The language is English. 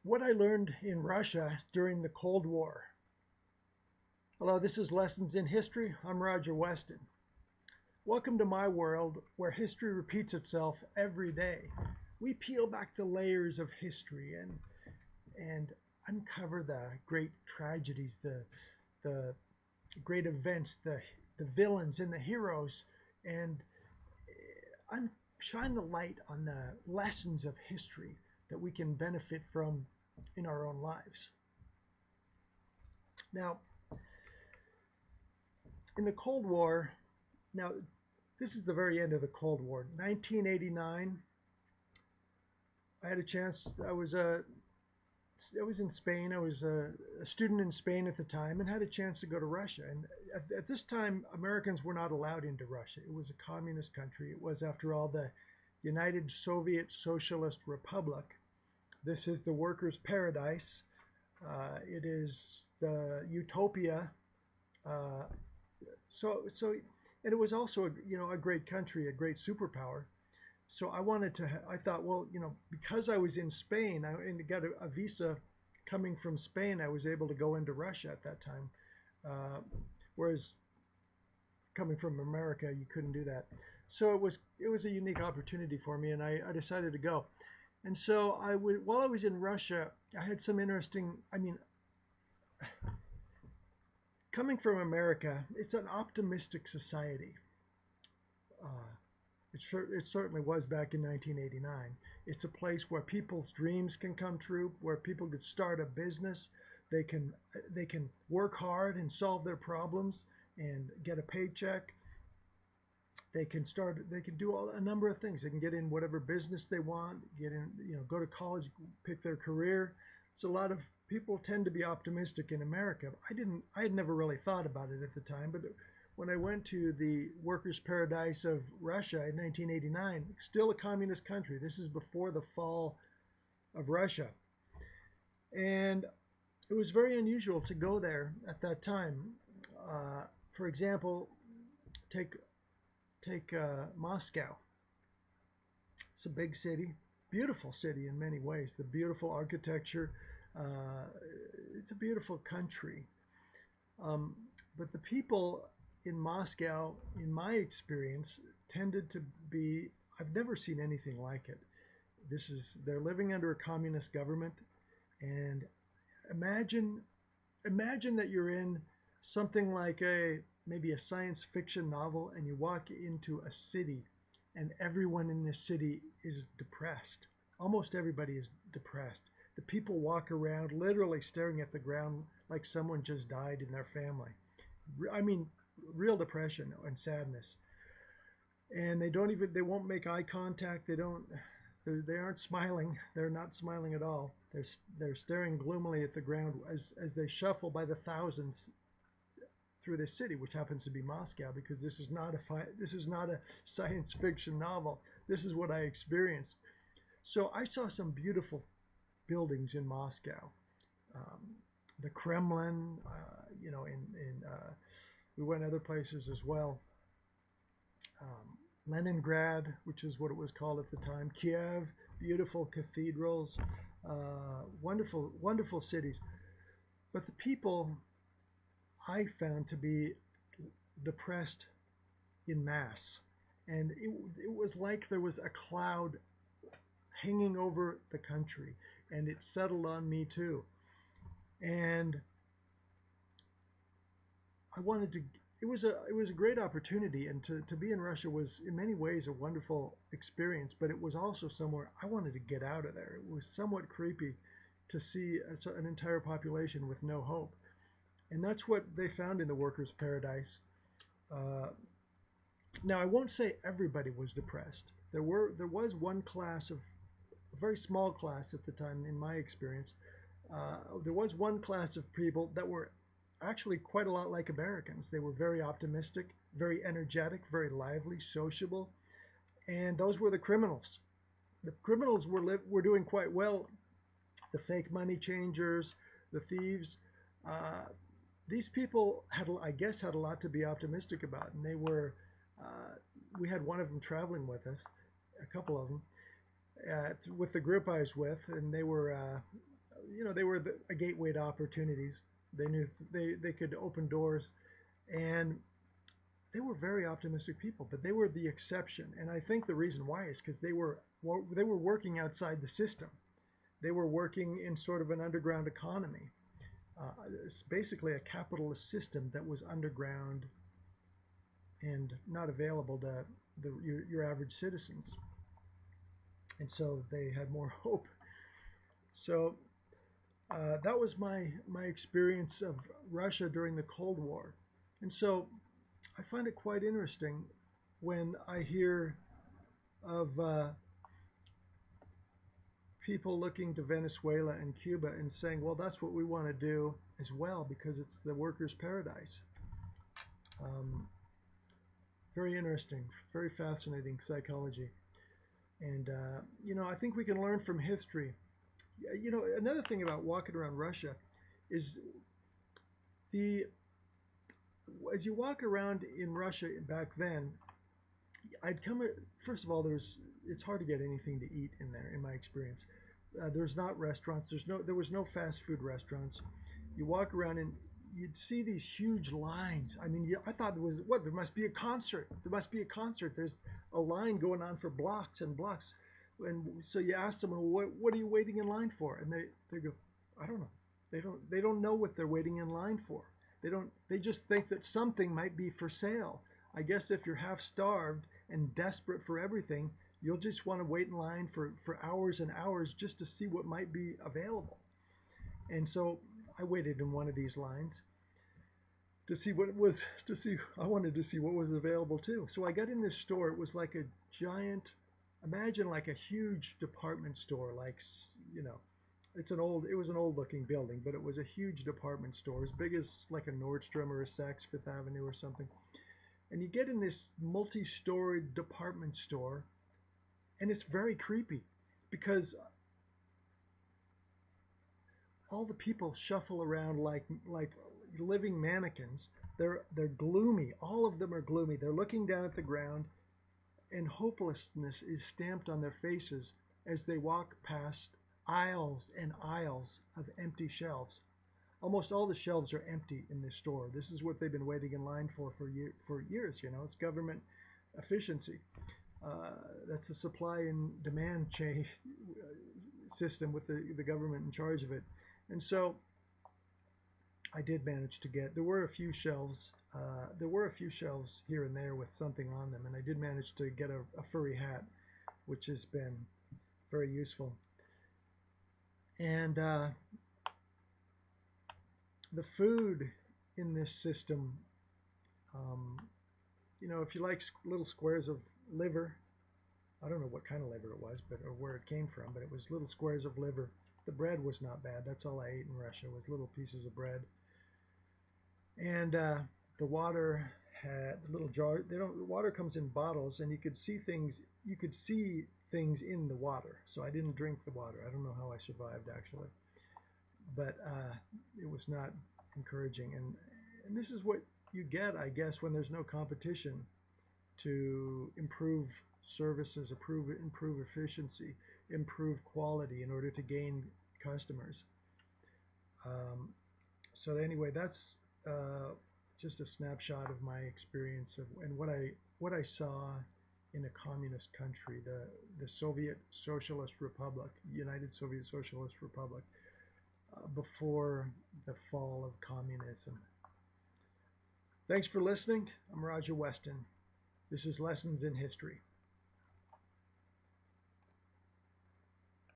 What I learned in Russia during the Cold War. Hello, this is Lessons in History. I'm Roger Weston. Welcome to my world where history repeats itself every day. We peel back the layers of history and uncover the great tragedies, the great events, the villains and the heroes, and shine the light on the lessons of history that we can benefit from in our own lives. Now, in the Cold War, now this is the very end of the Cold War, 1989. I had a chance. I was in Spain. I was a student in Spain at the time, and had a chance to go to Russia. And at this time, Americans were not allowed into Russia. It was a communist country. It was, after all, the United Soviet Socialist Republic. This is the workers' paradise. It is the utopia. And it was also a great country, a great superpower. So I thought, well, because I was in Spain, and got a visa coming from Spain, I was able to go into Russia at that time. Whereas coming from America, you couldn't do that. So it was a unique opportunity for me, and I decided to go. And so while I was in Russia, I had some interesting, coming from America, it's an optimistic society. It certainly was back in 1989. It's a place where people's dreams can come true, where people could start a business. They can work hard and solve their problems and get a paycheck. They can do a number of things. They can get in whatever business they want, go to college, pick their career. So a lot of people tend to be optimistic in America. I had never really thought about it at the time, but when I went to the workers' paradise of Russia in 1989, still a communist country. This is before the fall of Russia. And it was very unusual to go there at that time. For example, take Moscow. It's a big city, beautiful city in many ways. The beautiful architecture. It's a beautiful country. But the people in Moscow, in my experience, tended to be, I've never seen anything like it. They're living under a communist government, and imagine that you're in something like maybe a science fiction novel, and you walk into a city and everyone in this city is depressed. Almost everybody is depressed. The people walk around literally staring at the ground like someone just died in their family. Real depression and sadness. And they won't make eye contact. They aren't smiling. They're not smiling at all. They're staring gloomily at the ground as they shuffle by the thousands through the city, which happens to be Moscow, because this is not a science fiction novel. This is what I experienced. So I saw some beautiful buildings in Moscow. The Kremlin, we went other places as well. Leningrad, which is what it was called at the time. Kiev, beautiful cathedrals, wonderful, wonderful cities. But the people I found to be depressed in mass. And it was like there was a cloud hanging over the country, and it settled on me too. And it was a great opportunity, and to be in Russia was in many ways a wonderful experience, but it was also somewhere I wanted to get out of there. It was somewhat creepy to see an entire population with no hope. And that's what they found in the workers' paradise. Now, I won't say everybody was depressed. There was one class of, a very small class at the time, in my experience. There was one class of people that were actually quite a lot like Americans. They were very optimistic, very energetic, very lively, sociable, and those were the criminals. The criminals were doing quite well. The fake money changers, the thieves. These people had a lot to be optimistic about, and they were. We had one of them traveling with us, a couple of them, with the group I was with, and they were they were a gateway to opportunities. They knew they could open doors, and they were very optimistic people, but they were the exception. And I think the reason why is because they were working outside the system. They were working in sort of an underground economy. It's basically a capitalist system that was underground and not available to your average citizens. And so they had more hope. So that was my experience of Russia during the Cold War. And so I find it quite interesting when I hear of people looking to Venezuela and Cuba and saying, well, that's what we want to do as well because it's the workers' paradise. Um, Very interesting, very fascinating psychology. And, I think we can learn from history. Another thing about walking around Russia is the as you walk around in Russia back then, I'd come. First of all, it's hard to get anything to eat in there, in my experience. There's not restaurants. There was no fast food restaurants. You walk around and you'd see these huge lines. I mean, I thought it was what there must be a concert. There must be a concert. There's a line going on for blocks and blocks. And so you ask someone, what are you waiting in line for? And they go, I don't know. They don't know what they're waiting in line for. They just think that something might be for sale. I guess if you're half starved and desperate for everything, you'll just want to wait in line for hours and hours just to see what might be available. And so I waited in one of these lines to see what it was to see. I wanted to see what was available too. So I got in this store. It was like a giant, imagine like a huge department store, like you know, it was an old looking building, but it was a huge department store, as big as like a Nordstrom or a Saks Fifth Avenue or something. And you get in this multi-storied department store, and it's very creepy because all the people shuffle around like living mannequins. They're gloomy. All of them are gloomy. They're looking down at the ground, and hopelessness is stamped on their faces as they walk past aisles and aisles of empty shelves. Almost all the shelves are empty in this store. This is what they've been waiting in line for years. It's government efficiency. That's a supply and demand chain system with the government in charge of it. And so I did manage to get. There were a few shelves. There were a few shelves here and there with something on them, and I did manage to get a furry hat, which has been very useful. And the food in this system, um, if you like little squares of liver, I don't know what kind of liver it was, or where it came from, but it was little squares of liver. The bread was not bad. That's all I ate in Russia was little pieces of bread. And the water had the little jar. The water comes in bottles, and you could see things. You could see things in the water. So I didn't drink the water. I don't know how I survived actually, but it was not encouraging. And this is what you get, I guess, when there's no competition to improve services, improve efficiency, improve quality in order to gain customers. Um, so anyway, that's just a snapshot of my experience and what I saw in a communist country, the Soviet Socialist Republic, United Soviet Socialist Republic, before the fall of communism. Thanks for listening. I'm Roger Weston. This is Lessons in History.